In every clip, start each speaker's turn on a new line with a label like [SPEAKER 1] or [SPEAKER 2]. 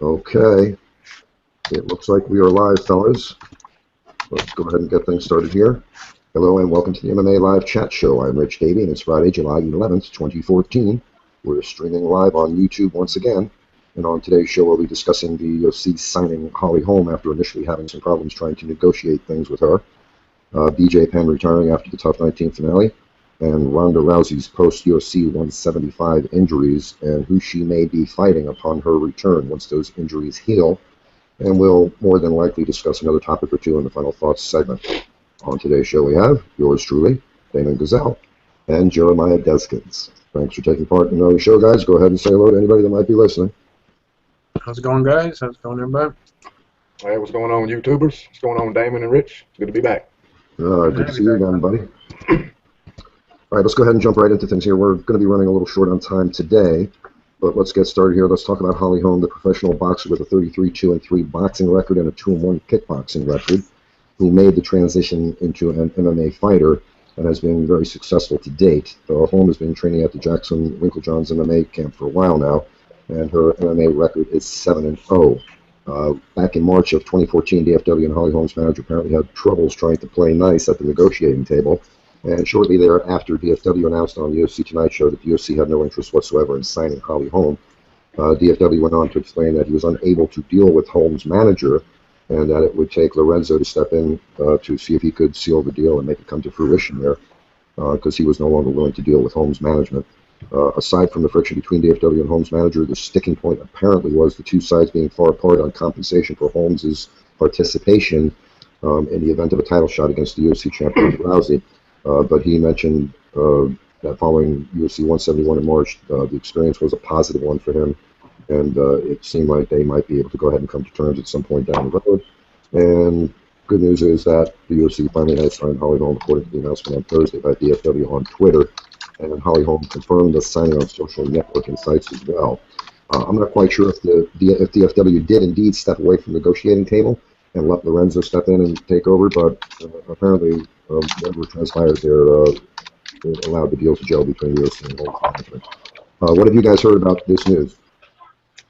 [SPEAKER 1] Okay, it looks like we are live, fellas. Let's go ahead and get things started here. Hello and welcome to the MMA Live Chat Show. I'm Rich Davey and it's Friday, July 11th, 2014. We're streaming live on YouTube once again. And on today's show, we'll be discussing the UFC signing Holly Holm after initially having some problems trying to negotiate things with her. BJ Penn retiring after the Tough 19 finale. And Ronda Rousey's post-UFC 175 injuries and who she may be fighting upon her return once those injuries heal. And we'll more than likely discuss another topic or two in the Final Thoughts segment. On today's show we have yours truly, Damon Gazelle, and Jeremiah Deskins. Thanks for taking part in the show, guys. Go ahead and say hello to anybody that might be listening.
[SPEAKER 2] How's it going, guys? How's it going, everybody?
[SPEAKER 3] Hey, what's going on, YouTubers? What's going on, Damon and Rich? It's good to be back.
[SPEAKER 1] Good to see you again, buddy. All right, let's go ahead and jump right into things here. We're going to be running a little short on time today, but let's get started here. Let's talk about Holly Holm, the professional boxer with a 33-2-3 boxing record and a 2-1 kickboxing record, who made the transition into an MMA fighter and has been very successful to date. Holm has been training at the Jackson Winklejohn's MMA camp for a while now, and her MMA record is 7-0. Back in March of 2014, DFW and Holly Holm's manager apparently had troubles trying to play nice at the negotiating table. And shortly thereafter, DFW announced on the UFC Tonight Show that the UFC had no interest whatsoever in signing Holly Holm. DFW went on to explain that he was unable to deal with Holm's manager and that it would take Lorenzo to step in to see if he could seal the deal and make it come to fruition there because he was no longer willing to deal with Holm's management. Aside from the friction between DFW and Holm's manager, the sticking point apparently was the two sides being far apart on compensation for Holm's participation in the event of a title shot against the UFC champion Rousey. But he mentioned that following UFC 171 in March, the experience was a positive one for him, and it seemed like they might be able to go ahead and come to terms at some point down the road. And good news is that the UFC finally has signed Holly Holm according to the announcement on Thursday by DFW on Twitter, and Holly Holm confirmed the signing on social networking sites as well. I'm not quite sure if DFW did indeed step away from the negotiating table and let Lorenzo step in and take over, but apparently whatever transpired there allowed the deal to gel between the UFC and Holm's management. What have you guys heard about this news?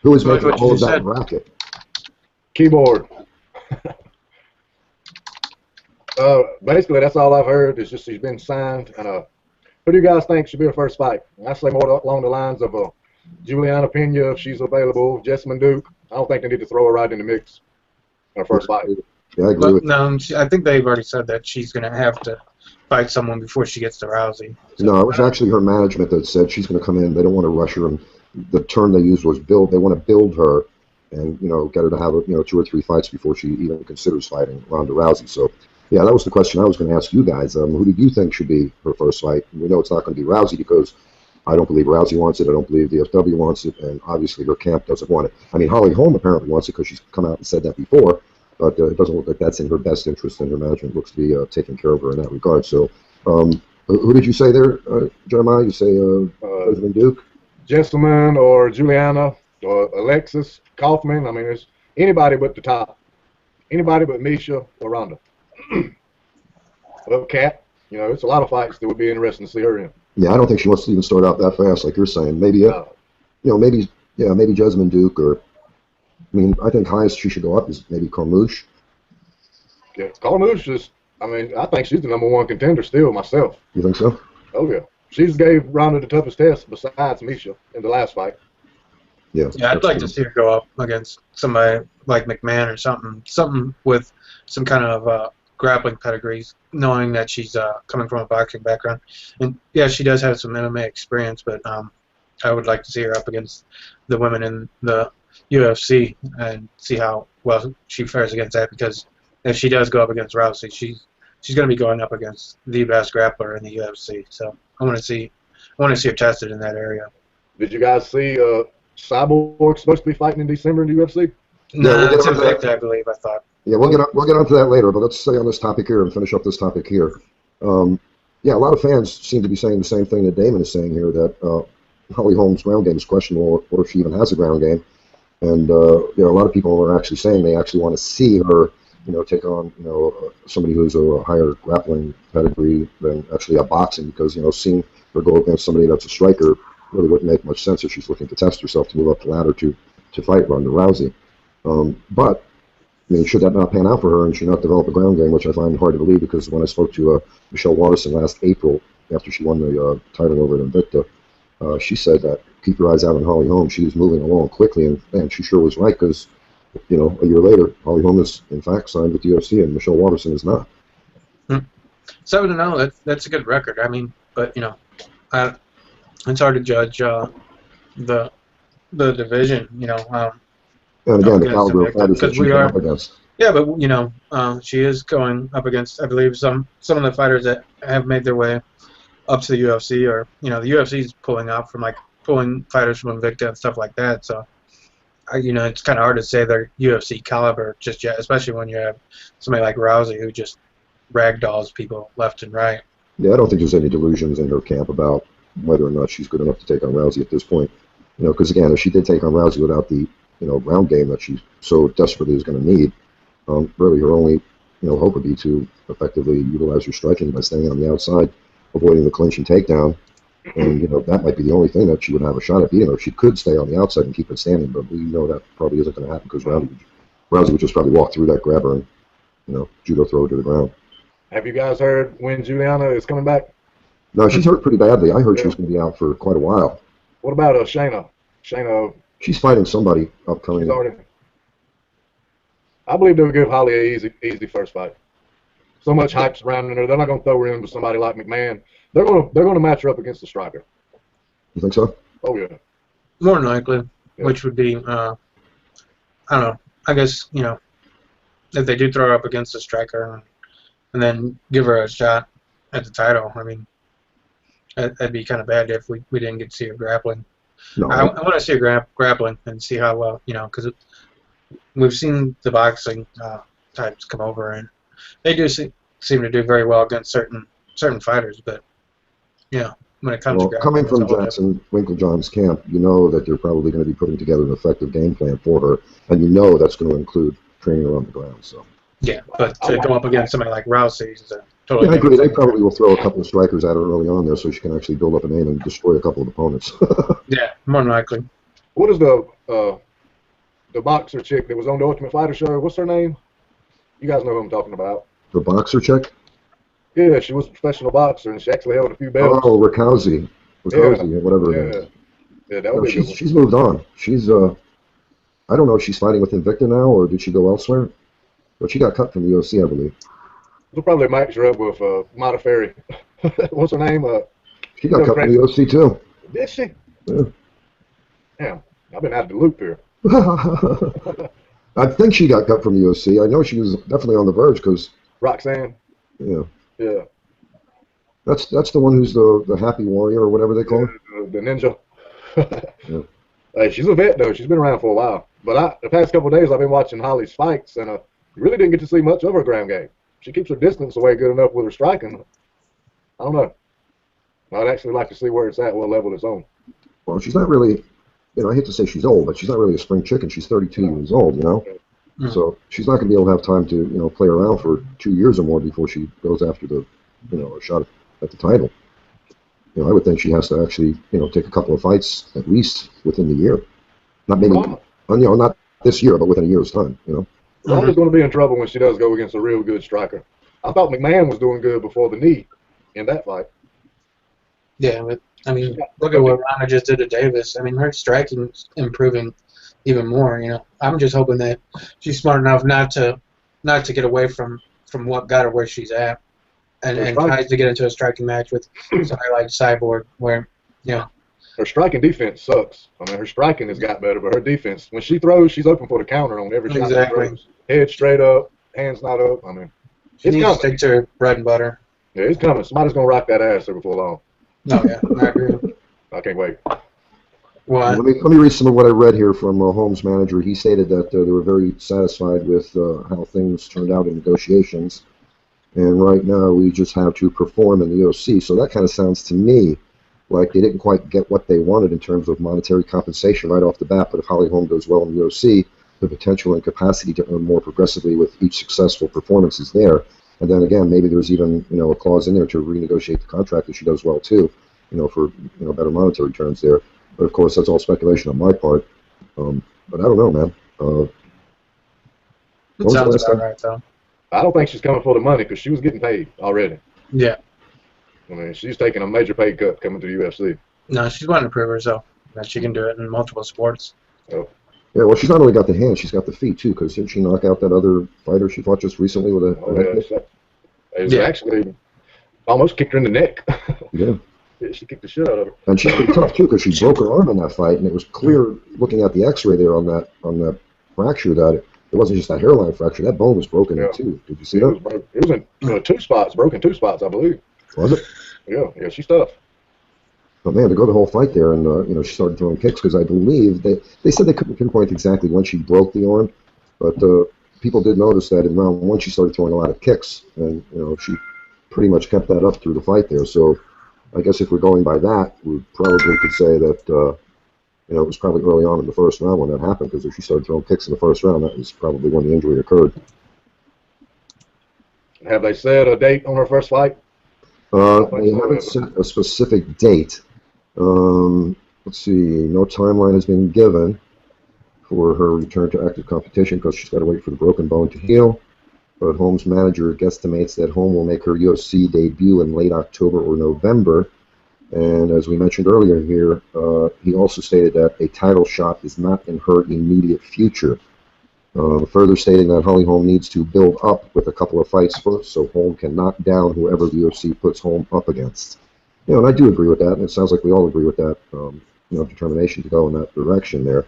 [SPEAKER 1] Who is making all of that racket?
[SPEAKER 3] Keyboard. Basically, that's all I've heard. Is just she's been signed. And who do you guys think should be her first fight? I say more along the lines of Juliana Pena if she's available, Jessamine Duke. I don't think they need to throw her right in the mix in her first fight.
[SPEAKER 1] Yeah, I agree with
[SPEAKER 2] No, I think they've already said that she's going to have to fight someone before she gets to Rousey.
[SPEAKER 1] So, no, it was actually her management that said she's going to come in. They don't want to rush her. And the term they used was build. They want to build her and, get her to have, 2 or 3 fights before she even considers fighting Ronda Rousey. So, yeah, that was the question I was going to ask you guys. Who do you think should be her first fight? We know it's not going to be Rousey because I don't believe Rousey wants it. I don't believe the DFW wants it. And obviously her camp doesn't want it. I mean, Holly Holm apparently wants it because she's come out and said that before. But it doesn't look like that's in her best interest, and her management looks to be taking care of her in that regard. So, who did you say there, Jeremiah? You say President Duke?
[SPEAKER 3] Jessamine or Juliana or Alexis Kaufman. I mean, there's anybody but the top. Anybody but Misha or Ronda. Well, Kat, it's a lot of fights that would be interesting to see her in.
[SPEAKER 1] Yeah, I don't think she wants to even start out that fast, like you're saying. Maybe, maybe Jessamine Duke or. I mean, I think highest she should go up is maybe Carmouche.
[SPEAKER 3] Yeah, Carmouche is, I think she's the #1 contender still myself.
[SPEAKER 1] You think so?
[SPEAKER 3] Oh, yeah. She gave Ronda the toughest test besides Misha in the last fight.
[SPEAKER 1] Yeah,
[SPEAKER 2] I'd like to see her go up against somebody like McMahon or something with some kind of grappling pedigrees, knowing that she's coming from a boxing background. And, yeah, she does have some MMA experience, but I would like to see her up against the women in the UFC and see how well she fares against that, because if she does go up against Rousey, she's going to be going up against the best grappler in the UFC. So I want to see her tested in that area.
[SPEAKER 3] Did you guys see Cyborg supposed to be fighting in December in the UFC?
[SPEAKER 2] No, it's Invicta, I believe. I thought.
[SPEAKER 1] Yeah, we'll get onto that later, but let's stay on this topic here and finish up this topic here. Yeah, a lot of fans seem to be saying the same thing that Damon is saying here, that Holly Holm's ground game is questionable, or if she even has a ground game. And a lot of people are actually saying they actually want to see her, take on, somebody who's a higher grappling pedigree than actually a boxing, because, seeing her go against somebody that's a striker really wouldn't make much sense if she's looking to test herself to move up the ladder to to fight Ronda Rousey. But I mean, should that not pan out for her and she not develop a ground game, which I find hard to believe, because when I spoke to Michelle Waterson last April after she won the title over at Invicta, she said that keep your eyes out on Holly Holm. She was moving along quickly, and man, she sure was right, because you know, a year later, Holly Holm is in fact signed with the UFC, and Michelle Waterson is not.
[SPEAKER 2] 7-0. That's a good record. I mean, but you know, it's hard to judge the division. You know.
[SPEAKER 1] And again, the caliber of fighters that she's up against.
[SPEAKER 2] Yeah, but you know, she is going up against, I believe, some of the fighters that have made their way up to the UFC, or you know, the UFC is pulling fighters from Invicta and stuff like that. So, you know, it's kind of hard to say they're UFC caliber just yet, especially when you have somebody like Rousey who just ragdolls people left and right.
[SPEAKER 1] Yeah, I don't think there's any delusions in her camp about whether or not she's good enough to take on Rousey at this point. You know, because again, if she did take on Rousey without the ground game that she so desperately is going to need, really her only hope would be to effectively utilize her striking by staying on the outside, avoiding the clinch and takedown, and that might be the only thing that she would have a shot at beating her. She could stay on the outside and keep it standing, but we know that probably isn't going to happen, because Rousey would just probably walk through that, grab her, and judo throw her to the ground. Have
[SPEAKER 3] you guys heard when Juliana is coming back?
[SPEAKER 1] No, she's hurt pretty badly. I heard she was going to be out for quite a while.
[SPEAKER 3] What about Shayna?
[SPEAKER 1] She's fighting somebody upcoming.
[SPEAKER 3] I believe they'll give Holly an easy first fight. So much hype surrounding her. They're not going to throw her in with somebody like McMahon. They're going to match her up against the striker.
[SPEAKER 1] You think so?
[SPEAKER 3] Oh yeah.
[SPEAKER 2] More than likely, yeah. Which would be I don't know. I guess if they do throw her up against the striker and then give her a shot at the title, I mean, that'd be kind of bad if we didn't get to see her grappling.
[SPEAKER 1] No,
[SPEAKER 2] I want to see her grappling and see how well, because we've seen the boxing types come over, and they do seem to do very well against certain fighters, but when it comes to grappling,
[SPEAKER 1] coming from Jackson Winklejohn's camp, you know that they're probably going to be putting together an effective game plan for her, and that's going to include training her on the ground. So
[SPEAKER 2] yeah, but to go up against somebody like Rousey is totally.
[SPEAKER 1] Yeah, I agree. They probably will throw a couple of strikers at her early on there, so she can actually build up a name and destroy a couple of opponents.
[SPEAKER 2] Yeah, more than likely.
[SPEAKER 3] What is the boxer chick that was on the Ultimate Fighter show? What's her name? You guys know who I'm talking about.
[SPEAKER 1] The boxer chick?
[SPEAKER 3] Yeah, she was a professional boxer, and she actually held a few belts.
[SPEAKER 1] Oh, Rousey, whatever her name is.
[SPEAKER 3] Yeah, that would be
[SPEAKER 1] she's moved on. She's I don't know if she's fighting with Invicta now, or did she go elsewhere? But she got cut from the UFC, I believe.
[SPEAKER 3] We'll probably match her up with Modafferi. What's her name?
[SPEAKER 1] She got cut from the UFC too.
[SPEAKER 3] Did she?
[SPEAKER 1] Yeah.
[SPEAKER 3] Damn, I've been out of the loop here.
[SPEAKER 1] I think she got cut from the UFC. I know she was definitely on the verge, because
[SPEAKER 3] Roxanne.
[SPEAKER 1] Yeah.
[SPEAKER 3] Yeah.
[SPEAKER 1] That's the one who's the happy warrior, or whatever they call her.
[SPEAKER 3] The ninja.
[SPEAKER 1] Yeah.
[SPEAKER 3] Hey, she's a vet though. She's been around for a while. But the past couple of days I've been watching Holly's fights, and really didn't get to see much of her ground game. She keeps her distance away good enough with her striking. I don't know. I'd actually like to see where it's at, what level it's on.
[SPEAKER 1] Well, she's not really, I hate to say she's old, but she's not really a spring chicken. She's 32 years old,
[SPEAKER 2] Mm-hmm.
[SPEAKER 1] So she's not going to be able to have time to, play around for 2 years or more before she goes after the, a shot at the title. I would think she has to actually, take a couple of fights at least within the year. Not maybe, not this year, but within a year's time,
[SPEAKER 3] Ronda's going to be in trouble when she does go against a real good striker. I thought McMahon was doing good before the knee in that fight.
[SPEAKER 2] Yeah, but I mean, look at what Ronda just did to Davis. I mean, her striking's improving even more. I'm just hoping that she's smart enough not to get away from what got her where she's at, and tries to get into a striking match with somebody like Cyborg, where
[SPEAKER 3] her striking defense sucks. I mean, her striking has got better, but her defense, when she throws, she's open for the counter on every shot she throws. Head straight up, hands not up. I mean,
[SPEAKER 2] she needs to stick to her bread and butter.
[SPEAKER 3] Yeah, it's coming. Somebody's going to rock that ass there before long.
[SPEAKER 2] No, yeah, I agree.
[SPEAKER 3] I can't wait.
[SPEAKER 2] What?
[SPEAKER 1] Let me read some of what I read here from Holmes' manager. He stated that they were very satisfied with how things turned out in negotiations, and right now we just have to perform in the UFC. So that kind of sounds to me like they didn't quite get what they wanted in terms of monetary compensation right off the bat. But if Holly Holm does well in the UFC, the potential and capacity to earn more progressively with each successful performance is there. And then again, maybe there's even a clause in there to renegotiate the contract if she does well too, for better monetary terms there. But of course, that's all speculation on my part. But I don't know, man.
[SPEAKER 2] It
[SPEAKER 1] When was the
[SPEAKER 2] sounds
[SPEAKER 1] last
[SPEAKER 2] about
[SPEAKER 1] time?
[SPEAKER 2] right, though.
[SPEAKER 3] I don't think she's coming for the money because she was getting paid already.
[SPEAKER 2] Yeah.
[SPEAKER 3] I mean, she's taking a major pay cut coming to the UFC.
[SPEAKER 2] No, she's wanting to prove herself that she can do it in multiple sports.
[SPEAKER 3] So,
[SPEAKER 1] Yeah, well, she's not only got the hands, she's got the feet too. Because didn't she knock out that other fighter she fought just recently with a head kick?
[SPEAKER 3] it was
[SPEAKER 2] Yeah.
[SPEAKER 3] actually almost kicked her in the neck.
[SPEAKER 1] Yeah.
[SPEAKER 3] She kicked the shit out of her.
[SPEAKER 1] And she's pretty tough too, because she broke her arm in that fight, and it was clear looking at the X-ray there on that fracture that it wasn't just that hairline fracture. That bone was broken in two. Did you see that?
[SPEAKER 3] It was in two spots, broken two spots, I believe.
[SPEAKER 1] Was it?
[SPEAKER 3] Yeah, she's tough.
[SPEAKER 1] But man, to go the whole fight there, and she started throwing kicks because I believe they said they couldn't pinpoint exactly when she broke the arm, but people did notice that in round one she started throwing a lot of kicks, and she pretty much kept that up through the fight there. So I guess if we're going by that, we probably could say that it was probably early on in the first round when that happened, because if she started throwing kicks in the first round, that was probably when the injury occurred.
[SPEAKER 3] Have they set a date on her first fight?
[SPEAKER 1] They haven't set a specific date. Let's see, no timeline has been given for her return to active competition because she's got to wait for the broken bone to heal. But Holm's manager guesstimates that Holm will make her UFC debut in late October or November. And as we mentioned earlier here, he also stated that a title shot is not in her immediate future. Further stating that Holly Holm needs to build up with a couple of fights first so Holm can knock down whoever the UFC puts Holm up against. And I do agree with that, and it sounds like we all agree with that, determination to go in that direction there.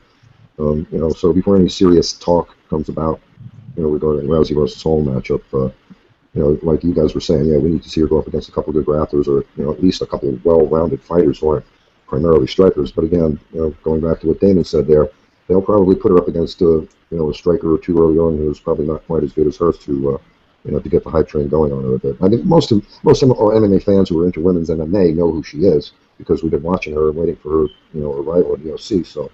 [SPEAKER 1] So before any serious talk comes about, regarding Rousey versus Holm matchup, like you guys were saying, yeah, we need to see her go up against a couple of good grapplers, or at least a couple of well-rounded fighters who aren't primarily strikers. But again, going back to what Damon said there, they'll probably put her up against a striker or two early on who's probably not quite as good as her to get the hype train going on her a bit. I think most MMA fans who are into women's MMA know who she is because we've been watching her and waiting for her, her rival in the UFC. So,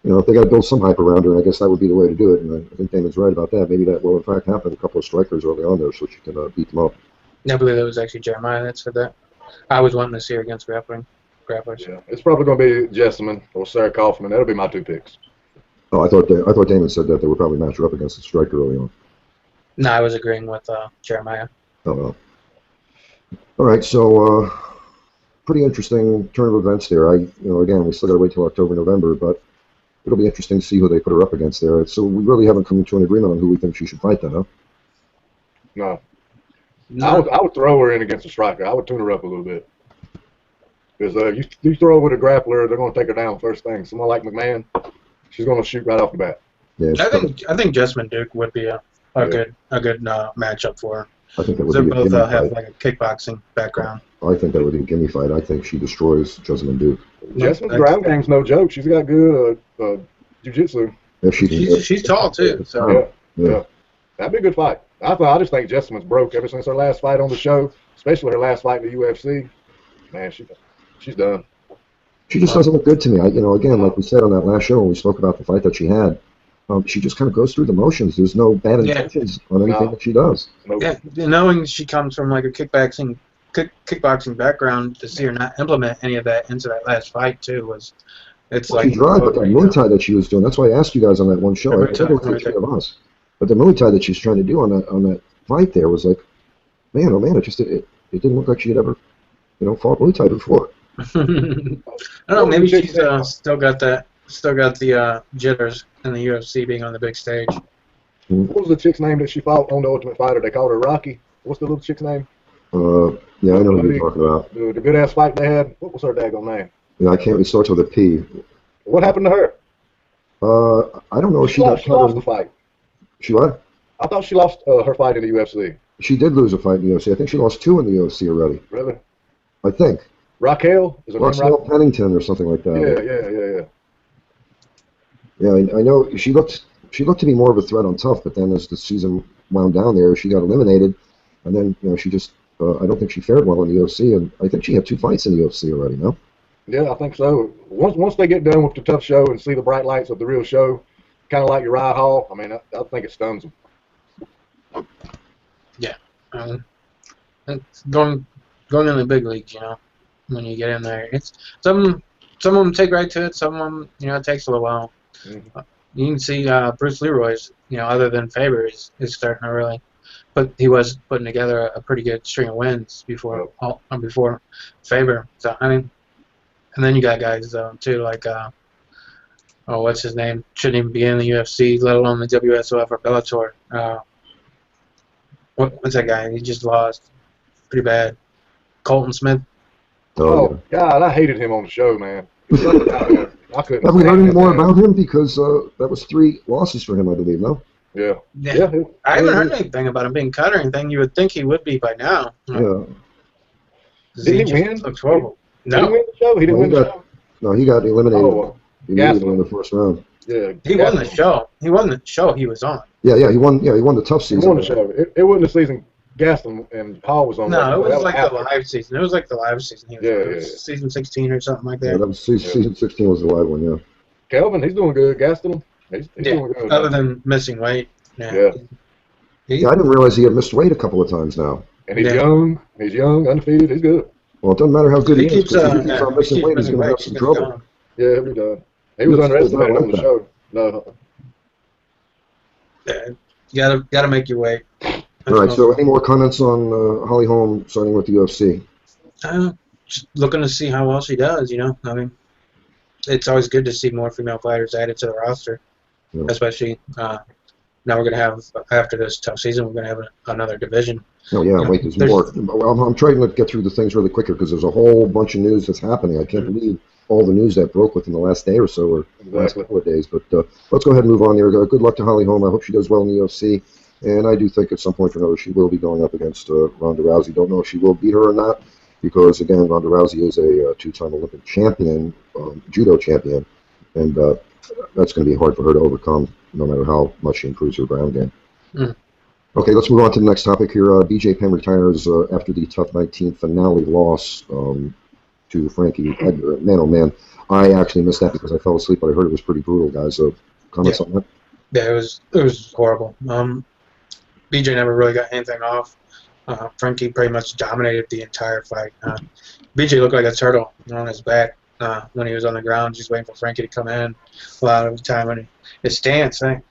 [SPEAKER 1] if they got to build some hype around her, I guess that would be the way to do it. And I think Damon's right about that. Maybe that will in fact happen. A couple of strikers early on there, so she can beat them up.
[SPEAKER 2] I believe that was actually Jeremiah that said that. I was wanting to see her against grapplers.
[SPEAKER 3] Yeah, it's probably going to be Jessamine or Sarah Kaufman. That'll be my two picks.
[SPEAKER 1] Oh, I thought Damon said that they would probably match her up against a striker early on.
[SPEAKER 2] No, I was agreeing with Jeremiah.
[SPEAKER 1] Oh, well. All right, so pretty interesting turn of events there. Again, we still got to wait till October, November, but it'll be interesting to see who they put her up against there. So we really haven't come to an agreement on who we think she should fight then, huh?
[SPEAKER 3] No. I would throw her in against a striker. I would tune her up a little bit. Because you throw her with a grappler, they're going to take her down first thing. Someone like McMahon, she's going to shoot right off the bat.
[SPEAKER 1] Yeah,
[SPEAKER 2] I think Jessamine Duke would be a good matchup for her.
[SPEAKER 1] I think that would
[SPEAKER 2] They
[SPEAKER 1] be a
[SPEAKER 2] both
[SPEAKER 1] gimme
[SPEAKER 2] have
[SPEAKER 1] fight.
[SPEAKER 2] like a kickboxing background.
[SPEAKER 1] I think that would be a gimme fight. I think she destroys Jessamine Duke.
[SPEAKER 3] Jessamine's ground game's no joke. She's got good jiu-jitsu.
[SPEAKER 1] If she can,
[SPEAKER 2] She's tall too. So
[SPEAKER 3] Yeah. That'd be a good fight. I just think Jessamine's broke ever since her last fight on the show, especially her last fight in the UFC. Man, she's done.
[SPEAKER 1] she just doesn't look good to me. Again, like we said on that last show when we spoke about the fight that she had, she just kind of goes through the motions. There's no bad intentions on anything that she does.
[SPEAKER 3] Nope.
[SPEAKER 2] yeah, knowing she comes from like a kickboxing background, to see her not implement any of that into that last fight too it's
[SPEAKER 1] Well,
[SPEAKER 2] like
[SPEAKER 1] she tried, but that Muay Thai that she was doing, that's why I asked you guys on that one show. I said it was the three of us. But the Muay Thai that she's trying to do on that fight there was like, man, oh man, it didn't look like she had ever, fought Muay Thai before.
[SPEAKER 2] I don't know. Maybe she's still got the jitters in the UFC being on the big stage.
[SPEAKER 3] What was the chick's name that she fought on the Ultimate Fighter? They called her Rocky. What's the little chick's name?
[SPEAKER 1] Yeah, I know who you're talking about.
[SPEAKER 3] The good-ass fight they had. What was her daggone name?
[SPEAKER 1] Yeah, I can't. It starts with a P.
[SPEAKER 3] What happened to her?
[SPEAKER 1] I don't know if
[SPEAKER 3] She lost the fight.
[SPEAKER 1] She what?
[SPEAKER 3] I thought she lost her fight in the UFC.
[SPEAKER 1] She did lose a fight in the UFC. I think she lost 2 in the UFC already.
[SPEAKER 3] Really?
[SPEAKER 1] I think.
[SPEAKER 3] Raquel? Is her name
[SPEAKER 1] Raquel
[SPEAKER 3] Raquel?
[SPEAKER 1] Pennington or something like that.
[SPEAKER 3] Yeah.
[SPEAKER 1] Yeah, I know she looked to be more of a threat on Tough, but then as the season wound down there, she got eliminated, and then she just I don't think she fared well in the UFC, and I think she had 2 fights in the UFC already. No?
[SPEAKER 3] Yeah, I think so. Once they get done with the Tough show and see the bright lights of the real show, kind of like Uriah Hall, I mean, I think it stuns them.
[SPEAKER 2] Yeah, it's going in the big leagues, when you get in there, it's some of them take right to it. Some of them, it takes a little while You can see Bruce Leroy's, other than Faber, is starting to really. But he was putting together a pretty good string of wins before Faber. So I mean, and then you got guys too like what's his name? Shouldn't even be in the UFC, let alone the WSOF or Bellator. What's that guy? He just lost pretty bad. Colton Smith.
[SPEAKER 3] Oh God, I hated him on the show, man. I couldn't.
[SPEAKER 1] Have we heard any more about him? Because that was 3 losses for him, I believe. No.
[SPEAKER 3] Yeah.
[SPEAKER 2] I haven't heard anything about him being cut or anything. You would think he would be by now.
[SPEAKER 1] Yeah.
[SPEAKER 3] Did he win?
[SPEAKER 2] Looks horrible.
[SPEAKER 3] No. Did he win the show? He didn't win the show.
[SPEAKER 1] No, he got eliminated immediately in the first round.
[SPEAKER 3] Yeah.
[SPEAKER 2] He won the show. He won the show he was on.
[SPEAKER 1] Yeah, he won. Yeah, he won the tough season.
[SPEAKER 3] He won the show. It wasn't the season Gaston and Paul was on.
[SPEAKER 2] No, it was like the live season. It was like the live season. He was on. It was season 16 or something like that.
[SPEAKER 1] Yeah, that was season 16 was the live one. Yeah.
[SPEAKER 3] Kelvin, he's doing good. Gaston, he's doing good.
[SPEAKER 2] Other than missing weight.
[SPEAKER 3] Yeah.
[SPEAKER 1] I didn't realize he had missed weight a couple of times now.
[SPEAKER 3] And he's young. He's young, undefeated. He's good.
[SPEAKER 1] Well, it doesn't matter how good he is.
[SPEAKER 2] Keeps
[SPEAKER 1] If he keeps on missing weight, he's going to have some trouble.
[SPEAKER 3] Yeah, he'll be done. He was underestimated on the show. No.
[SPEAKER 2] Yeah, you gotta make your weight.
[SPEAKER 1] All right. So, any more comments on Holly Holm signing with the UFC?
[SPEAKER 2] Just looking to see how well she does. I mean, it's always good to see more female fighters added to the roster, especially now we're going to have, after this tough season, we're going to have another division.
[SPEAKER 1] Oh, yeah, wait, there's more. I'm trying to get through the things really quicker because there's a whole bunch of news that's happening. I can't believe all the news that broke within the last day or so, or the last couple of days. But let's go ahead and move on here. Good luck to Holly Holm. I hope she does well in the UFC. And I do think at some point or another she will be going up against Ronda Rousey. Don't know if she will beat her or not because, again, Ronda Rousey is a 2-time Olympic champion, judo champion, and that's going to be hard for her to overcome no matter how much she improves her ground game. Okay, let's move on to the next topic here. BJ Penn retires after the TUF 19 finale loss to Frankie Edgar. Man, oh man, I actually missed that because I fell asleep, but I heard it was pretty brutal, guys. So, comments on that?
[SPEAKER 2] Yeah, it was horrible. BJ never really got anything off. Frankie pretty much dominated the entire fight. BJ looked like a turtle on his back when he was on the ground, just waiting for Frankie to come in. A lot of the time, and his stance. I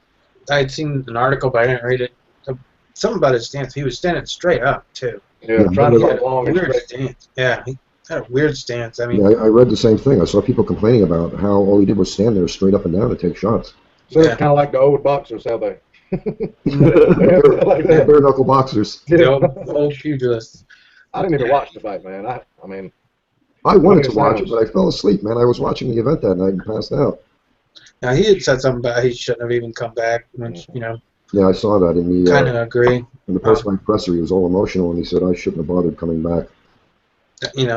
[SPEAKER 2] had seen an article, but I didn't read it. Something about his stance. He was standing straight up too.
[SPEAKER 3] Yeah, trying to
[SPEAKER 2] get long and weird stance. Yeah, he had a weird stance. I mean,
[SPEAKER 1] I read the same thing. I saw people complaining about how all he did was stand there straight up and down and take shots.
[SPEAKER 3] So it's kind of like the old boxers, how they.
[SPEAKER 1] Bare knuckle boxers.
[SPEAKER 2] The old pugilists.
[SPEAKER 3] I didn't even watch the fight, man. I mean,
[SPEAKER 1] I wanted to watch it, but I fell asleep, man. I was watching the event that night and passed out.
[SPEAKER 2] Now he had said something about he shouldn't have even come back. Which,
[SPEAKER 1] Yeah, I saw that in the.
[SPEAKER 2] Kind of agree.
[SPEAKER 1] In the post-fight presser, he was all emotional, and he said, "I shouldn't have bothered coming back."
[SPEAKER 2] You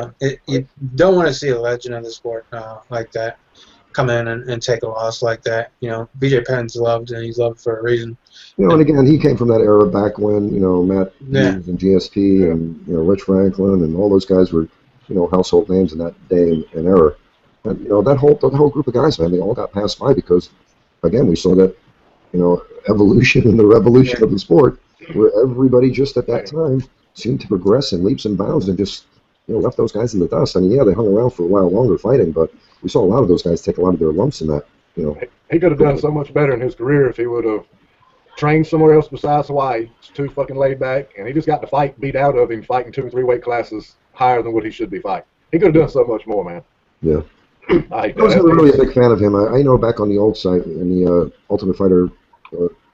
[SPEAKER 2] don't want to see a legend of the sport like that come in and take a loss like that. BJ Penn's loved, and he's loved for a reason.
[SPEAKER 1] And again, he came from that era back when Matt Hughes and GSP and Rich Franklin and all those guys were household names in that day and era. And that whole group of guys, man, they all got passed by because, again, we saw that evolution and the revolution of the sport, where everybody just at that time seemed to progress in leaps and bounds and just left those guys in the dust. I mean, yeah, they hung around for a while longer fighting, but we saw a lot of those guys take a lot of their lumps in that.
[SPEAKER 3] He could have done so much better in his career if he would have trained somewhere else besides Hawaii. It's too fucking laid back, and he just got the fight beat out of him fighting 2 and 3 weight classes higher than what he should be fighting. He could have done so much more, man.
[SPEAKER 1] Yeah. I was never really a big fan of him. I know back on the old site, in the Ultimate Fighter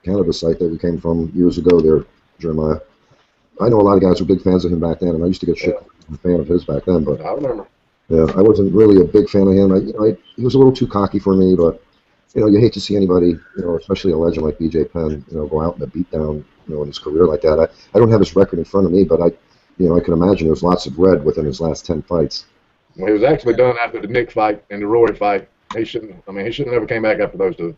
[SPEAKER 1] Canada site that we came from years ago there, Jeremiah. I know a lot of guys were big fans of him back then, and I used to get shit from a fan of his back then. But
[SPEAKER 3] I remember.
[SPEAKER 1] Yeah, I wasn't really a big fan of him. He was a little too cocky for me, but you hate to see anybody, especially a legend like BJ Penn, go out in a beatdown, in his career like that. I don't have his record in front of me, but I can imagine there's lots of red within his last 10 fights.
[SPEAKER 3] Well, he was actually done after the Nick fight and the Rory fight. He shouldn't have never came back after those two.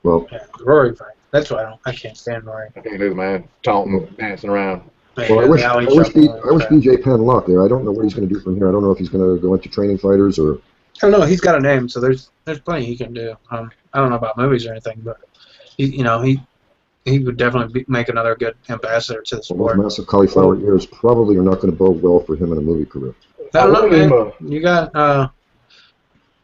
[SPEAKER 1] Well,
[SPEAKER 2] the Rory fight. That's why I can't stand Rory.
[SPEAKER 3] I can't do the man taunting, dancing around.
[SPEAKER 1] Well, I wish BJ Penn luck there. I don't know what he's going to do from here. I don't know if he's going to go into training fighters or.
[SPEAKER 2] I don't know. He's got a name, so there's plenty he can do. I don't know about movies or anything, but he would definitely make another good ambassador to the sport.
[SPEAKER 1] Well, those massive cauliflower ears probably are not going to bode well for him in a movie career.
[SPEAKER 2] I don't know, man. You got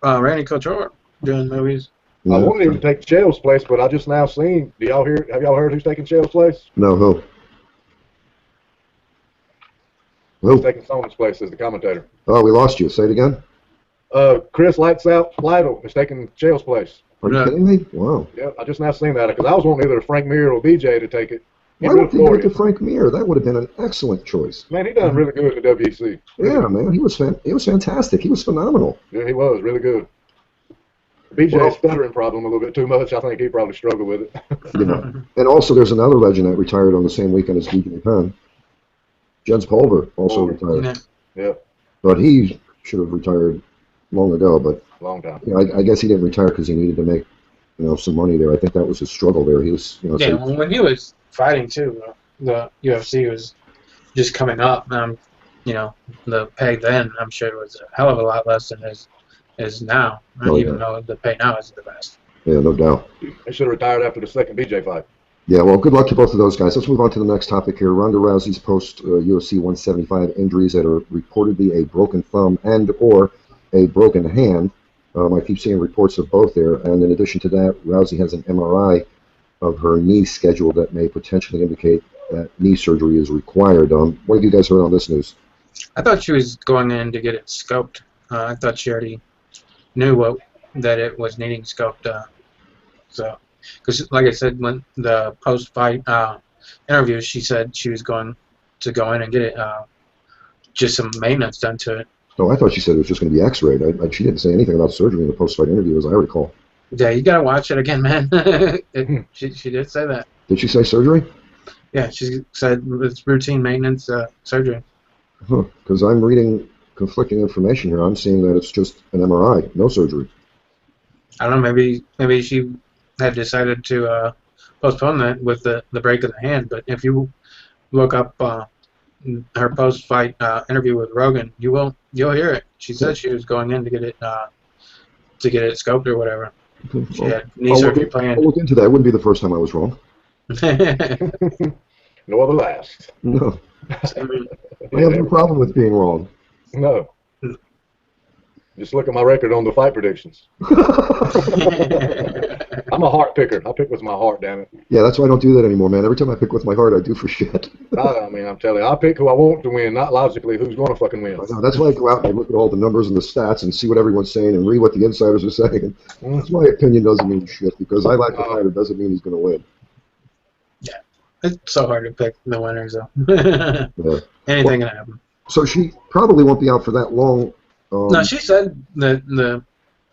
[SPEAKER 2] Randy Couture doing movies.
[SPEAKER 3] I wanted him to take Chael's place, but I just now seen. Do y'all hear? Have y'all heard who's taking Chael's place?
[SPEAKER 1] No, who?
[SPEAKER 3] Who's taking Sonya's place as the commentator?
[SPEAKER 1] Oh, we lost you. Say it again.
[SPEAKER 3] Chris Lights Out Lytle is taking Chael's place.
[SPEAKER 1] Are you kidding me? Wow.
[SPEAKER 3] Yeah, I just now seen that because I was wanting either Frank Mir or BJ to take it.
[SPEAKER 1] Why would they give it to Frank Mir? That would have been an excellent choice.
[SPEAKER 3] Man, he done really good in the WEC.
[SPEAKER 1] Yeah, man, he was fantastic. He was phenomenal.
[SPEAKER 3] Yeah, he was really good. BJ's stuttering problem a little bit too much. I think he probably struggled with it.
[SPEAKER 1] Yeah. And also, there's another legend that retired on the same weekend as DJ Penn. Jens Pulver also retired.
[SPEAKER 3] Yeah.
[SPEAKER 1] But he should have retired long ago. But
[SPEAKER 3] long time.
[SPEAKER 1] You know, I guess he didn't retire because he needed to make, some money there. I think that was his struggle there. He was,
[SPEAKER 2] yeah. So when he was fighting too, the UFC was just coming up. The pay then, I'm sure, was a hell of a lot less than it is now. Even though the pay now isn't the best.
[SPEAKER 1] Yeah, no doubt.
[SPEAKER 3] He should have retired after the second BJ fight.
[SPEAKER 1] Yeah, well, good luck to both of those guys. Let's move on to the next topic here. Ronda Rousey's post-UFC 175 injuries that are reportedly a broken thumb and or a broken hand. I keep seeing reports of both there. And in addition to that, Rousey has an MRI of her knee scheduled that may potentially indicate that knee surgery is required. What have you guys heard on this news?
[SPEAKER 2] I thought she was going in to get it scoped. I thought she already knew that it was needing scoped. Because like I said, when the post-fight interview, she said she was going to go in and get it, just some maintenance done to it.
[SPEAKER 1] Oh, I thought she said it was just going to be x-rayed. She didn't say anything about surgery in the post-fight interview, as I recall.
[SPEAKER 2] Yeah, you got to watch it again, man. She did say that.
[SPEAKER 1] Did she say surgery?
[SPEAKER 2] Yeah, she said it's routine maintenance surgery.
[SPEAKER 1] Because I'm reading conflicting information here. I'm seeing that it's just an MRI, no surgery.
[SPEAKER 2] I don't know, maybe she had decided to postpone that with the break of the hand. But if you look up her post-fight interview with Rogan, you'll hear it. She said she was going in to get it scoped or whatever. She had knee surgery planned.
[SPEAKER 1] I'll look into that. It wouldn't be the first time I was wrong.
[SPEAKER 3] Nor the last.
[SPEAKER 1] No. I have no problem with being wrong.
[SPEAKER 3] No. Just look at my record on the fight predictions. I'm a heart picker. I pick with my heart, damn it.
[SPEAKER 1] Yeah, that's why I don't do that anymore, man. Every time I pick with my heart, I do for shit.
[SPEAKER 3] I mean, I'm telling you, I pick who I want to win, not logically who's going to fucking win.
[SPEAKER 1] I know. That's why I go out and I look at all the numbers and the stats and see what everyone's saying and read what the insiders are saying. That's my opinion doesn't mean shit, because I like the fighter doesn't mean he's going to win.
[SPEAKER 2] Yeah, it's so hard to pick the winners, though. Yeah. Anything can happen.
[SPEAKER 1] So she probably won't be out for that long.
[SPEAKER 2] No, she said that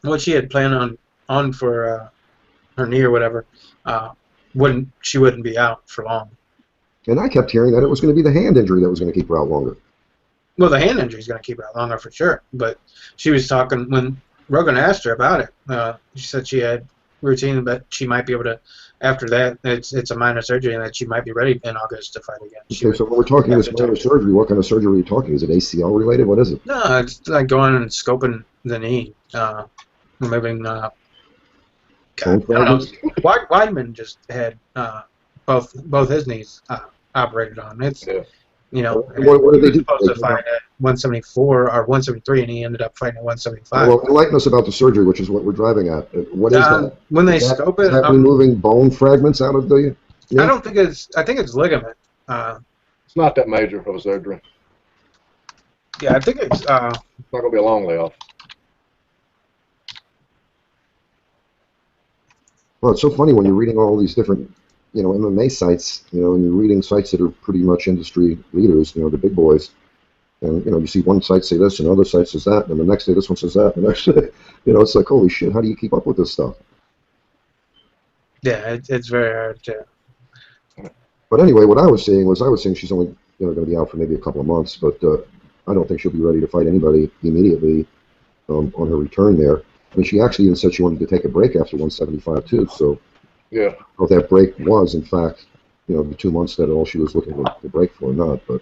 [SPEAKER 2] what she had planned on for her knee or whatever she wouldn't be out for long.
[SPEAKER 1] And I kept hearing that it was going to be the hand injury that was going to keep her out longer.
[SPEAKER 2] Well, the hand injury is going to keep her out longer for sure. But she was talking when Rogan asked her about it. She said she had routine, but she might be able to. After that, it's a minor surgery, and that she might be ready in August to fight again.
[SPEAKER 1] Okay, so when we're talking this minor surgery, what kind of surgery are you talking? Is it ACL related? What is it?
[SPEAKER 2] No, it's like going and scoping the knee, removing. Weidman just had both his knees operated on. It's
[SPEAKER 1] what did they do?
[SPEAKER 2] Supposed to fight at 174 or 173, and he ended up fighting at 175.
[SPEAKER 1] Well, enlighten us about the surgery, which is what we're driving at. What is that?
[SPEAKER 2] When they scope it,
[SPEAKER 1] is that removing bone fragments out of the? Yeah?
[SPEAKER 2] I don't think it's. I think it's ligament.
[SPEAKER 3] It's not that major of a surgery.
[SPEAKER 2] Yeah, I think it's.
[SPEAKER 3] It's not gonna be a long layoff.
[SPEAKER 1] Well, it's so funny when you're reading all these different, MMA sites, and you're reading sites that are pretty much industry leaders, the big boys, and you see one site say this and another site says that, and the next day this one says that, and the next day, it's like, holy shit, how do you keep up with this stuff?
[SPEAKER 2] Yeah, it's very hard to.
[SPEAKER 1] But anyway, what I was saying she's only going to be out for maybe a couple of months, but I don't think she'll be ready to fight anybody immediately on her return there. I mean, she actually even said she wanted to take a break after 175 too. So,
[SPEAKER 3] yeah,
[SPEAKER 1] if that break was in fact, the 2 months that all she was looking to break for, or not. But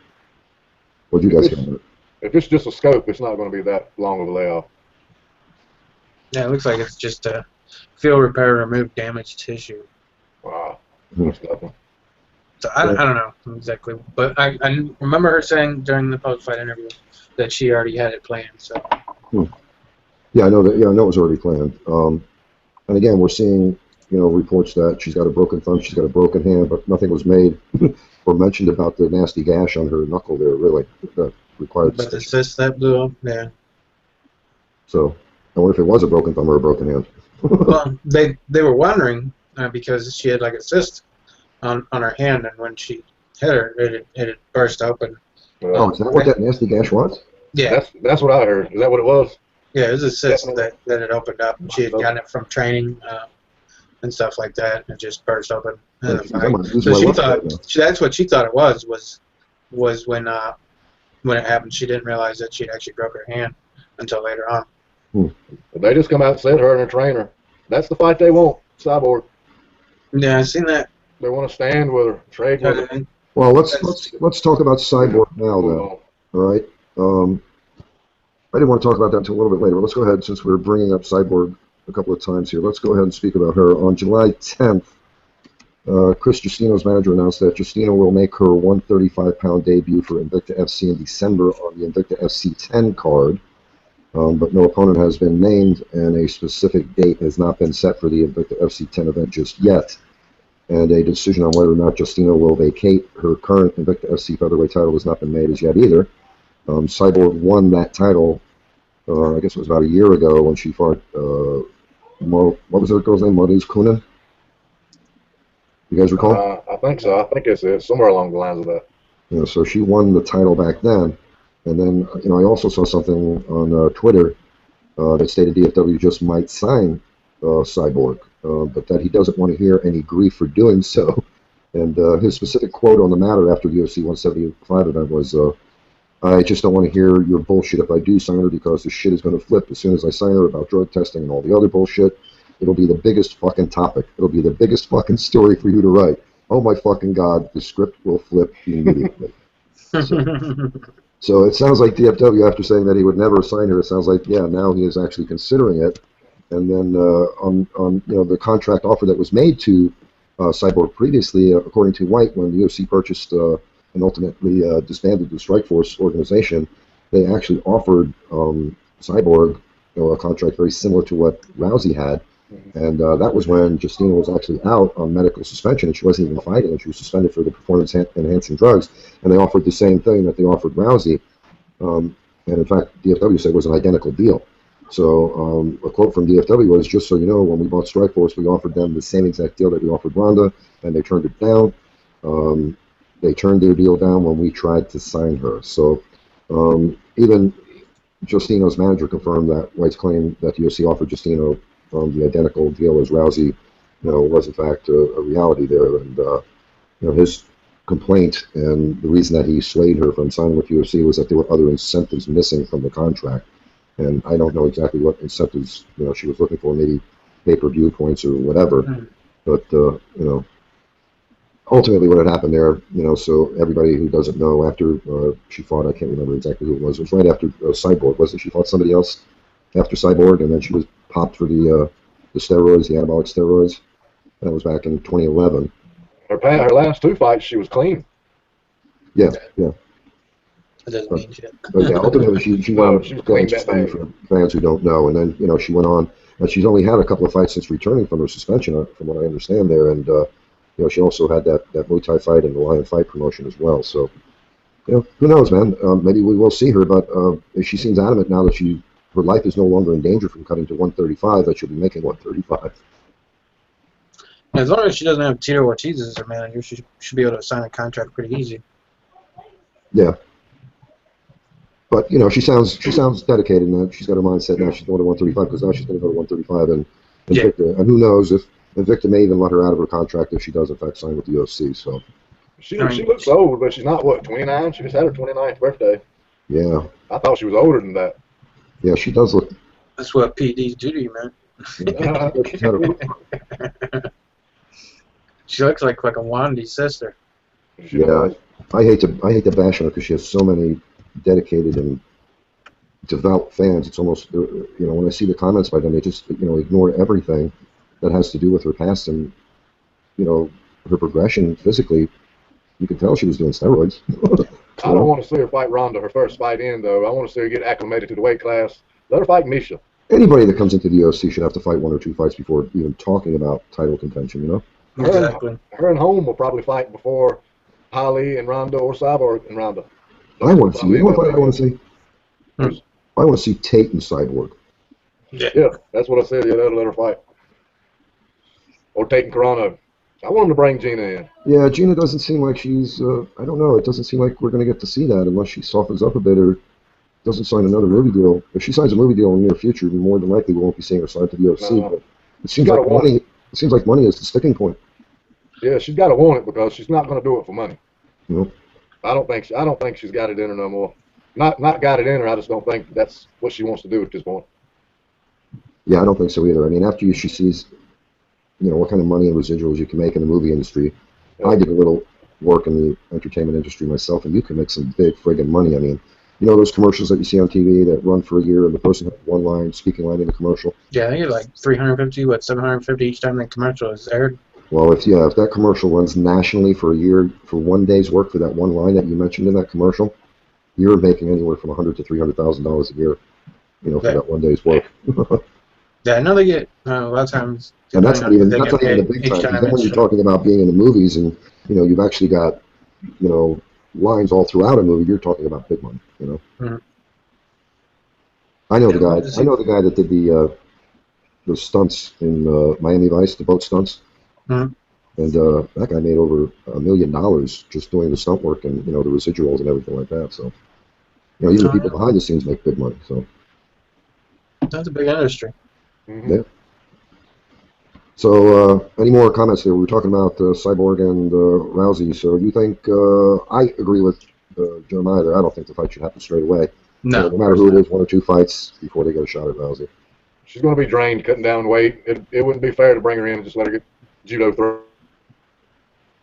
[SPEAKER 1] what do you guys think?
[SPEAKER 3] If it's just a scope, it's not going to be that long of a layoff.
[SPEAKER 2] Yeah, it looks like it's just a field repair, remove damaged tissue.
[SPEAKER 3] Wow, that's nothing.
[SPEAKER 2] So I don't know exactly, but I remember her saying during the post-fight interview that she already had it planned. So.
[SPEAKER 1] Yeah, I know that. Yeah, I know it was already planned. And again, we're seeing, reports that she's got a broken thumb, she's got a broken hand, but nothing was made or mentioned about the nasty gash on her knuckle there, really, that required
[SPEAKER 2] But the
[SPEAKER 1] stitching.
[SPEAKER 2] cyst that blew up, yeah.
[SPEAKER 1] So I wonder if it was a broken thumb or a broken hand.
[SPEAKER 2] Well, they were wondering because she had like a cyst on her hand, and when she hit her, it had burst open.
[SPEAKER 1] Oh, is that what that nasty gash was?
[SPEAKER 2] Yeah.
[SPEAKER 3] That's what I heard. Is that what it was?
[SPEAKER 2] Yeah, it was a cyst
[SPEAKER 3] Definitely.
[SPEAKER 2] that had opened up. She had gotten it from training and stuff like that, and it just burst open in the fight. So she thought that's what she thought it was when it happened. She didn't realize that she'd actually broke her hand until later on.
[SPEAKER 3] They just come out and said her and her trainer. That's the fight they want, Cyborg.
[SPEAKER 2] Yeah, I've seen that.
[SPEAKER 3] They want to stand with her, trade with her.
[SPEAKER 1] Well, let's talk about Cyborg now, then. All right. I didn't want to talk about that until a little bit later, but let's go ahead, since we're bringing up Cyborg a couple of times here. Let's go ahead and speak about her. On July 10th, Chris Justino's manager announced that Justino will make her 135-pound debut for Invicta FC in December on the Invicta FC 10 card, but no opponent has been named, and a specific date has not been set for the Invicta FC 10 event just yet. And a decision on whether or not Justino will vacate her current Invicta FC featherweight title has not been made as yet either. Cyborg won that title, I guess it was about a year ago when she fought, what was that girl's name? Moduz Kunin? You guys recall?
[SPEAKER 3] I think so. I think it's somewhere along the lines of that.
[SPEAKER 1] So she won the title back then. And then, I also saw something on Twitter that stated DFW just might sign Cyborg, but that he doesn't want to hear any grief for doing so. And his specific quote on the matter after the UFC 175 event was, I just don't want to hear your bullshit if I do sign her, because the shit is going to flip as soon as I sign her about drug testing and all the other bullshit. It'll be the biggest fucking topic. It'll be the biggest fucking story for you to write. Oh my fucking God, the script will flip immediately. So it sounds like DFW, after saying that he would never sign her, it sounds like, yeah, now he is actually considering it. And then on the contract offer that was made to Cyborg previously, according to White, when the UFC purchased and ultimately disbanded the Strikeforce organization, they actually offered Cyborg a contract very similar to what Rousey had. And that was when Justina was actually out on medical suspension, and she wasn't even fighting, and she was suspended for the performance-enhancing drugs. And they offered the same thing that they offered Rousey. And in fact, DFW said it was an identical deal. So a quote from DFW was, just so you know, when we bought Strikeforce, we offered them the same exact deal that we offered Ronda, and they turned it down. They turned their deal down when we tried to sign her. So even Justino's manager confirmed that White's claim that the UFC offered Justino the identical deal as Rousey, was in fact a reality there. And his complaint and the reason that he swayed her from signing with UFC was that there were other incentives missing from the contract. And I don't know exactly what incentives she was looking for, maybe pay-per-view points or whatever. But ultimately what had happened there, so everybody who doesn't know, after she fought, I can't remember exactly who it was right after Cyborg, wasn't she? Fought somebody else after Cyborg, and then she was popped for the steroids, the anabolic steroids. That was back in 2011.
[SPEAKER 3] Her last two fights, she was clean.
[SPEAKER 1] Yeah.
[SPEAKER 2] That doesn't mean shit.
[SPEAKER 1] But yeah, ultimately she went on, for fans who don't know, and then she went on, and she's only had a couple of fights since returning from her suspension, from what I understand there, and she also had that Muay Thai fight and the Lion Fight promotion as well. So who knows, man? Maybe we will see her, but she seems adamant now that her life is no longer in danger from cutting to 135, that she'll be making 135.
[SPEAKER 2] As long as she doesn't have Tito Ortiz as her manager, she should be able to sign a contract pretty easy.
[SPEAKER 1] Yeah. But, she sounds dedicated, and she's got her mindset now. She's going to 135 because now she's going to go to 135. And Invicta, and who knows if Invicta may even let her out of her contract if she does, in fact, sign with the UFC. So
[SPEAKER 3] she looks old, but she's not, 29? She just had her 29th birthday.
[SPEAKER 1] Yeah.
[SPEAKER 3] I thought she was older than that.
[SPEAKER 1] Yeah, she does look.
[SPEAKER 2] That's what PEDs do to you, man. She looks like a Wandy's sister.
[SPEAKER 1] Yeah, I hate to bash on her because she has so many dedicated and devout fans. It's almost when I see the comments by them, they just ignore everything that has to do with her past and her progression physically. You can tell she was doing steroids.
[SPEAKER 3] I don't want to see her fight Ronda her first fight in, though. I want to see her get acclimated to the weight class. Let her fight Misha.
[SPEAKER 1] Anybody that comes into the UFC should have to fight 1 or 2 fights before even talking about title contention, you know?
[SPEAKER 2] Exactly.
[SPEAKER 3] Her and Holm will probably fight before Holly and Ronda or Cyborg and Ronda.
[SPEAKER 1] I want to see, you know what fight I want to see?
[SPEAKER 2] Hmm.
[SPEAKER 1] I want to see Tate and Cyborg.
[SPEAKER 3] Yeah, that's what I said. Yeah, that'll let her fight. Or Tate and Corona. I want them to bring Gina in.
[SPEAKER 1] Yeah, Gina doesn't seem like she's, I don't know, it doesn't seem like we're going to get to see that unless she softens up a bit or doesn't sign another movie deal. If she signs a movie deal in the near future, more than likely we won't be seeing her sign to the UFC.
[SPEAKER 3] No.
[SPEAKER 1] But it seems like money. It seems like money is the sticking point.
[SPEAKER 3] Yeah, she's got to want it because she's not going to do it for money.
[SPEAKER 1] You know?
[SPEAKER 3] I don't think she's got it in her no more. Not got it in her. I just don't think that's what she wants to do at this point.
[SPEAKER 1] Yeah, I don't think so either. I mean, after she sees, you know, what kind of money and residuals you can make in the movie industry. Yeah. I did a little work in the entertainment industry myself, and you can make some big friggin' money. I mean, you know those commercials that you see on TV that run for a year, and the person has one line, speaking line in the commercial?
[SPEAKER 2] Yeah, I think it's like 350, 750 each time the commercial is aired.
[SPEAKER 1] Well, if that commercial runs nationally for a year, for one day's work for that one line that you mentioned in that commercial, you're making anywhere from $100,000 to $300,000 a year, you know, for that one day's work.
[SPEAKER 2] Yeah, I know they get a lot of times.
[SPEAKER 1] And that's not even the big time. Then when you're talking about being in the movies and, you know, you've actually got, you know, lines all throughout a movie, you're talking about big money, you know.
[SPEAKER 2] Mm-hmm.
[SPEAKER 1] I know the guy that did the stunts in Miami Vice, the boat stunts.
[SPEAKER 2] Mm-hmm.
[SPEAKER 1] And that guy made over $1 million just doing the stunt work and, you know, the residuals and everything like that. So, you know, even the people behind the scenes make big money. So
[SPEAKER 2] that's a big industry.
[SPEAKER 3] Mm-hmm.
[SPEAKER 1] Yeah. So, any more comments there? We were talking about Cyborg and Rousey. So, you think I agree with Jeremiah there? I don't think the fight should happen straight away.
[SPEAKER 2] No.
[SPEAKER 1] No matter who it is, 1 or 2 fights before they get a shot at Rousey.
[SPEAKER 3] She's going to be drained, cutting down weight. It wouldn't be fair to bring her in and just let her get judo through.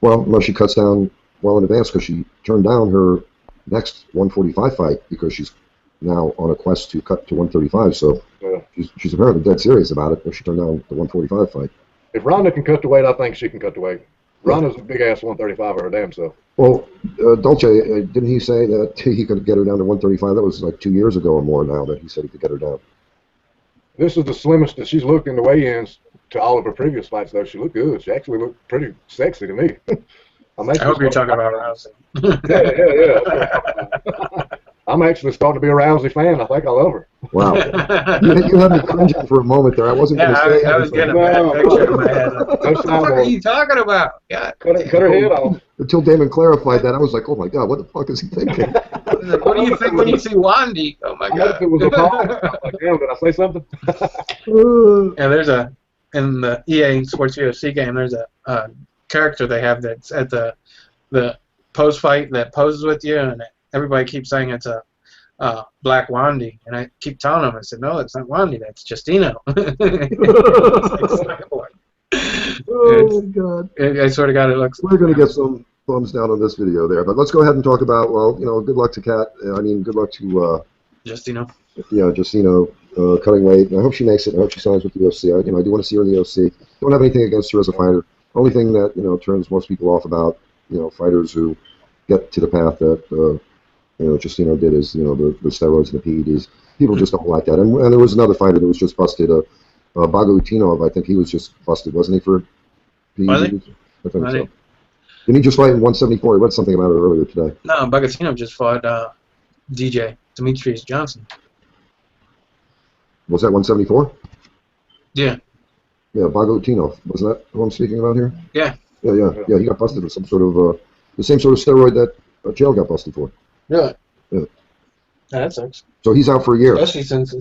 [SPEAKER 1] Well, unless she cuts down well in advance, because she turned down her next 145 fight because she's now on a quest to cut to 135. So
[SPEAKER 3] yeah.
[SPEAKER 1] she's apparently dead serious about it. If she turned down the 145 fight.
[SPEAKER 3] If Ronda can cut the weight, I think she can cut the weight. Ronda's a big ass 135 of her damn self.
[SPEAKER 1] Well, Dolce, didn't he say that he could get her down to 135? That was like 2 years ago or more now that he said he could get her down.
[SPEAKER 3] This is the slimmest that she's looked in the weigh-ins to all of her previous fights, though. She looked good. She actually looked pretty sexy to me.
[SPEAKER 2] I hope you're talking about Rousey.
[SPEAKER 3] Yeah. I'm actually starting to be a Rousey fan. I think I love her.
[SPEAKER 1] Wow. you had me cringing for a moment there. I wasn't going to say
[SPEAKER 2] I was getting a bad picture in my head. What the fuck are you talking about? God.
[SPEAKER 3] Cut her head off.
[SPEAKER 1] Until Damon clarified that, I was like, oh my God, what the fuck is he thinking?
[SPEAKER 2] What do you think when you see Wandy? Oh my God.
[SPEAKER 3] If it was a call. Like, damn, did I say something?
[SPEAKER 2] Yeah, in the EA Sports UFC game, there's a character they have that's at the post fight that poses with you, and everybody keeps saying it's a Black Wandy, and I keep telling them, I said, no, it's not Wandy, that's Justino.
[SPEAKER 1] Oh my God!
[SPEAKER 2] I sort of got it.
[SPEAKER 1] We're going to get some thumbs down on this video there, but let's go ahead and talk about. Well, you know, good luck to Kat. I mean, good luck to
[SPEAKER 2] Justino.
[SPEAKER 1] Yeah, Justino cutting weight. And I hope she makes it. I hope she signs with the UFC. I do want to see her in the UFC. Don't have anything against her as a fighter. Only thing that turns most people off about fighters who get to the path that Justino did is the steroids and the PEDs. People just don't like that. And there was another fighter that was just busted. Bagutinov, I think he was just busted, wasn't he, for PEDs?
[SPEAKER 2] Was he?
[SPEAKER 1] I think so. Didn't he just fight in 174? I read something about it earlier today.
[SPEAKER 2] No, Bagutinov just fought DJ Demetrius Johnson.
[SPEAKER 1] Was that 174?
[SPEAKER 2] Yeah.
[SPEAKER 1] Yeah, Bagutinov. Wasn't that who I'm speaking about here?
[SPEAKER 2] Yeah.
[SPEAKER 1] Yeah, he got busted with some sort of, the same sort of steroid that Jail got busted for.
[SPEAKER 2] Really?
[SPEAKER 1] Yeah.
[SPEAKER 2] That sucks.
[SPEAKER 1] So he's out for a year.
[SPEAKER 2] Especially since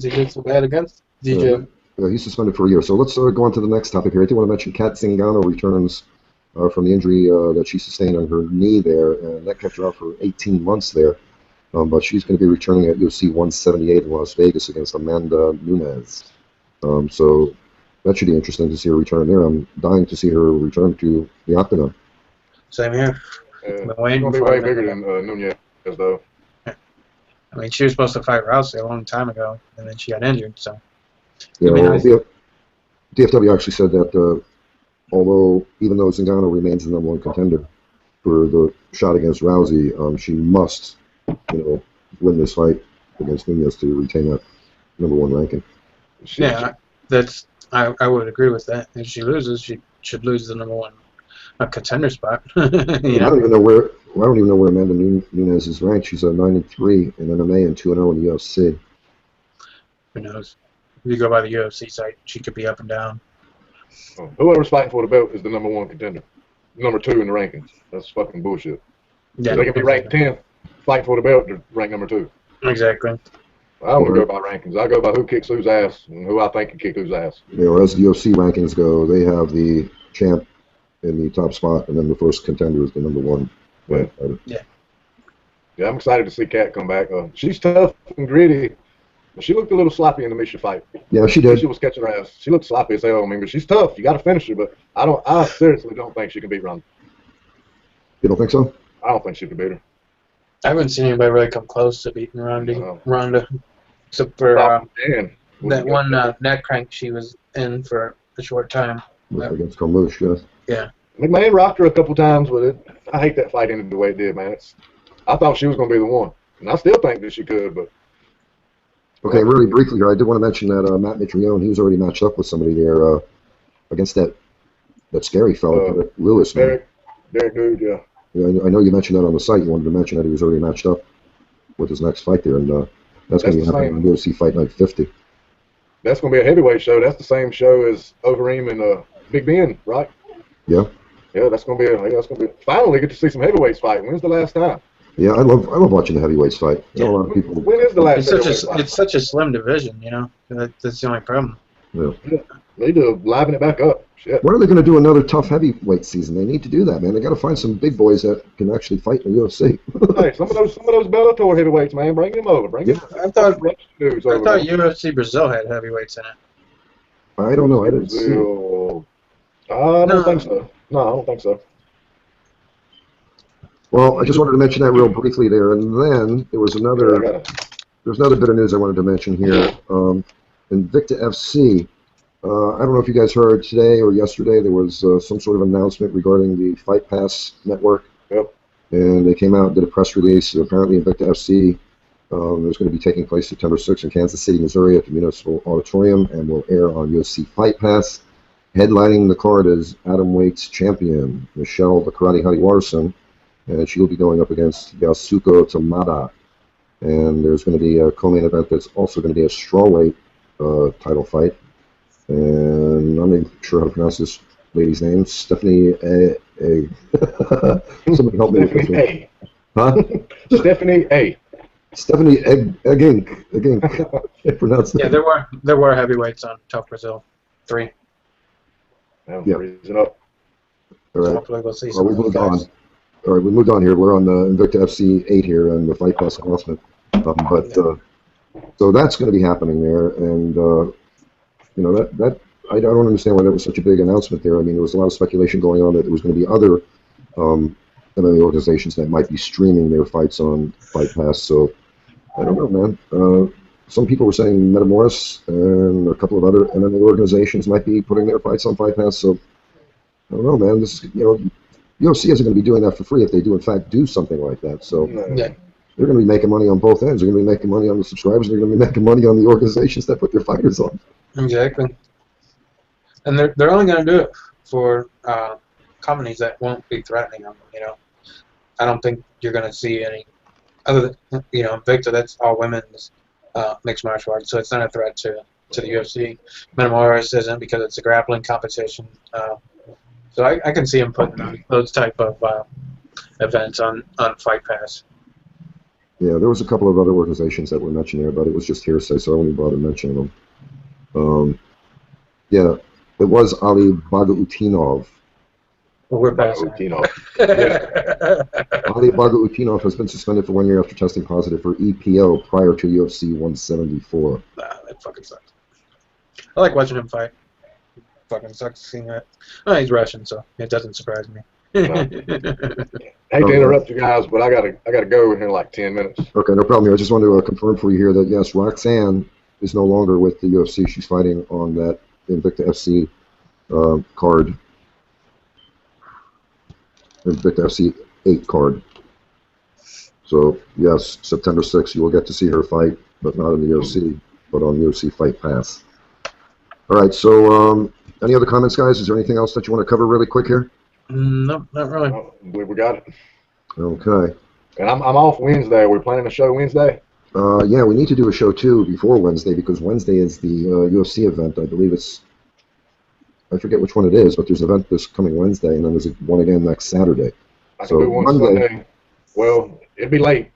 [SPEAKER 2] he did so bad against DJ.
[SPEAKER 1] Yeah, he's suspended for a year. So let's go on to the next topic here. I do want to mention Kat Zingano returns from the injury that she sustained on her knee there, and that kept her out for 18 months there. But she's going to be returning at UFC 178 in Las Vegas against Amanda Nunes. So that should be interesting to see her return there. I'm dying to see her return to the octagon.
[SPEAKER 2] Same here.
[SPEAKER 3] She's going to be way bigger than Nunes, though.
[SPEAKER 2] I mean, she was supposed to fight Rousey a long time ago, and then she got injured, so.
[SPEAKER 1] Yeah, DFW actually said that even though Zingano remains the #1 contender for the shot against Rousey, she must, win this fight against Nunes to retain that #1 ranking.
[SPEAKER 2] Yeah, I would agree with that. If she loses, she should lose the #1 contender spot. You
[SPEAKER 1] I
[SPEAKER 2] know?
[SPEAKER 1] don't even know where. I don't even know where Amanda Nunes is ranked. She's at 9-3 in MMA and 2-0 in the UFC.
[SPEAKER 2] Who knows? If you go by the UFC site, she could be up and down.
[SPEAKER 3] Whoever's fighting for the belt is the #1 contender. #2 in the rankings. That's fucking bullshit.
[SPEAKER 2] Yeah,
[SPEAKER 3] They can be ranked 10th, fighting for the belt, they're ranked #2.
[SPEAKER 2] Exactly.
[SPEAKER 3] I don't go by rankings. I go by who kicks whose ass and who I think can kick whose ass.
[SPEAKER 1] You know, as the UFC rankings go, they have the champ in the top spot, and then the first contender is the #1. Right.
[SPEAKER 3] Yeah, I'm excited to see Kat come back. She's tough and gritty. But she looked a little sloppy in the Misha fight.
[SPEAKER 1] Yeah, she did.
[SPEAKER 3] She was catching her ass. She looked sloppy as hell. I mean, but she's tough. You got to finish her. But I seriously don't think she can beat Ronda.
[SPEAKER 1] You don't think so?
[SPEAKER 3] I don't think she can beat her.
[SPEAKER 2] I haven't seen anybody really come close to beating Ronda, except for that one neck crank she was in for a short time.
[SPEAKER 1] Against Carmouche, yes.
[SPEAKER 2] Yeah.
[SPEAKER 3] McMahon rocked her a couple times with it. I hate that fight ended the way it did, man. I thought she was going to be the one. And I still think that she could, but...
[SPEAKER 1] Okay, really briefly here, I did want to mention that Matt Mitrione, he was already matched up with somebody there against that scary fellow, Lewis.
[SPEAKER 3] Derek Dude, yeah.
[SPEAKER 1] Yeah, I know you mentioned that on the site. You wanted to mention that he was already matched up with his next fight there, and that's going to be happening on UFC Fight Night 50.
[SPEAKER 3] That's going to be a heavyweight show. That's the same show as Overeem and Big Ben, right?
[SPEAKER 1] Yeah.
[SPEAKER 3] Yeah, that's going to be. Finally, get to see some heavyweights fight. When's the last time?
[SPEAKER 1] Yeah, I love watching the heavyweights fight. You know, a lot of people.
[SPEAKER 3] When is the last?
[SPEAKER 2] It's such a slim division, you know. That's the only problem.
[SPEAKER 1] Yeah.
[SPEAKER 3] They need to liven it back up. Shit.
[SPEAKER 1] When are they going to do another tough heavyweight season? They need to do that, man. They got to find some big boys that can actually fight in the UFC.
[SPEAKER 3] Hey, some of those Bellator heavyweights, man, bring them over.
[SPEAKER 2] I thought UFC Brazil had heavyweights in it.
[SPEAKER 1] I don't know. I didn't see it.
[SPEAKER 3] I don't think so. No, I don't think so.
[SPEAKER 1] Well, I just wanted to mention that real briefly there, and then there was another bit of news I wanted to mention here. Invicta FC. I don't know if you guys heard today or yesterday, there was some sort of announcement regarding the Fight Pass network.
[SPEAKER 3] Yep.
[SPEAKER 1] And they came out and did a press release. Apparently, Invicta FC is going to be taking place September 6th in Kansas City, Missouri at the Municipal Auditorium and will air on UFC Fight Pass. Headlining the card is Atom Weight's champion, Michelle the Karate Hottie Watterson, and she'll be going up against Yasuko Tamada. And there's going to be a co-main event that's also going to be a strawweight title fight. And I'm not even sure how to pronounce this lady's name. Stephanie A. Somebody help me with this one. Huh?
[SPEAKER 3] Stephanie A.
[SPEAKER 1] Stephanie Egink. I pronounced that.
[SPEAKER 2] Yeah, there were heavyweights on Tough Brazil 3.
[SPEAKER 3] Yeah. Reason up.
[SPEAKER 1] All right.
[SPEAKER 2] Hopefully we'll see
[SPEAKER 1] we moved on. All right, we moved on here. We're on the Invicta FC 8 here and the Fight Pass announcement. So that's going to be happening there, and you know that I don't understand why that was such a big announcement there. I mean, there was a lot of speculation going on that there was going to be other MMA organizations that might be streaming their fights on Fight Pass. So I don't know, man. Some people were saying Metamoris and a couple of other MMA organizations might be putting their fights on Fight Pass. So I don't know, man. This, you know, UFC isn't going to be doing that for free if they do, in fact, do something like that. So they're going to be making money on both ends. They're going to be making money on the subscribers. They're going to be making money on the organizations that put their fighters on.
[SPEAKER 2] Exactly. And they're only going to do it for companies that won't be threatening them. You know, I don't think you're going to see any other than, you know, Invicta. That's all women's mixed martial arts, so it's not a threat to the UFC. Metamoris isn't because it's a grappling competition. So I can see him putting on those type of events on Fight Pass.
[SPEAKER 1] Yeah, there was a couple of other organizations that were mentioned there, but it was just hearsay, so I wouldn't bother mentioning them. Yeah, it was Ali Bagautinov.
[SPEAKER 2] Well, we're past
[SPEAKER 1] Ali Bagautinov has been suspended for 1 year after testing positive for EPO prior to UFC 174.
[SPEAKER 2] Nah, that fucking sucks. I like watching him fight. Fucking sucks seeing that. Oh, he's Russian, so it doesn't surprise me.
[SPEAKER 3] Hate to interrupt you guys, but I gotta go in like 10 minutes.
[SPEAKER 1] Okay, no problem here. I just wanted to confirm for you here that yes, Roxanne is no longer with the UFC. She's fighting on that Invicta FC card, Invicta FC 8 card. So yes, September 6th you will get to see her fight, but not in the UFC, but on UFC Fight Pass. All right, so any other comments, guys? Is there anything else that you want to cover really quick here?
[SPEAKER 2] Nope, not really.
[SPEAKER 3] I believe we got it.
[SPEAKER 1] Okay.
[SPEAKER 3] And I'm off Wednesday. We're planning a show Wednesday.
[SPEAKER 1] Yeah, we need to do a show too before Wednesday because Wednesday is the UFC event. I believe I forget which one it is, but there's an event this coming Wednesday, and then there's one again next Saturday.
[SPEAKER 3] I can do one Sunday. Well, it'd be late.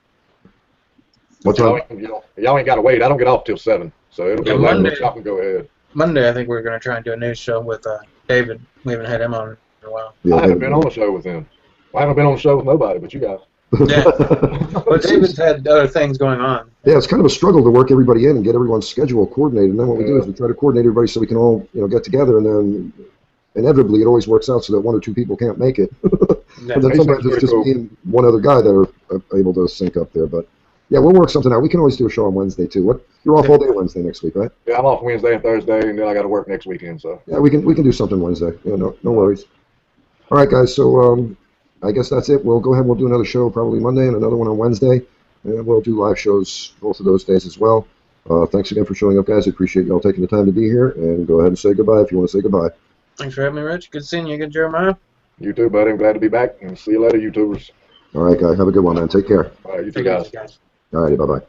[SPEAKER 1] What time?
[SPEAKER 3] Y'all ain't got to wait. I don't get off till 7, so it'll be late.
[SPEAKER 2] Monday.
[SPEAKER 3] Y'all can go ahead.
[SPEAKER 2] Monday, I think we're going to try and do a news show with David. We haven't had him on in a while.
[SPEAKER 1] Yeah,
[SPEAKER 3] I haven't been on the show with him. I haven't been on the show with nobody but you guys.
[SPEAKER 2] Yeah, but David's had other things going on.
[SPEAKER 1] Yeah, it's kind of a struggle to work everybody in and get everyone's schedule coordinated. And then what we do is we try to coordinate everybody so we can all, get together. And then inevitably it always works out so that one or two people can't make it.
[SPEAKER 2] Yeah.
[SPEAKER 1] And then sometimes it's just me and one other guy that are able to sync up there. But yeah, we'll work something out. We can always do a show on Wednesday too. You're off all day Wednesday next week, right?
[SPEAKER 3] Yeah, I'm off Wednesday and Thursday, and then I got to work next weekend. So
[SPEAKER 1] yeah, we can do something Wednesday. Yeah, no worries. All right, guys. So I guess that's it. We'll go ahead and we'll do another show probably Monday and another one on Wednesday. And we'll do live shows both of those days as well. Thanks again for showing up, guys. I appreciate you all taking the time to be here. And go ahead and say goodbye if you want to say goodbye.
[SPEAKER 2] Thanks for having me, Rich. Good seeing you again, Jeremiah.
[SPEAKER 3] You too, buddy. I'm glad to be back. And see you later, YouTubers.
[SPEAKER 1] All right, guys. Have a good one, man. Take care.
[SPEAKER 3] All right, you too,
[SPEAKER 2] Take it
[SPEAKER 3] guys.
[SPEAKER 2] easy, guys.
[SPEAKER 1] All righty. Bye-bye.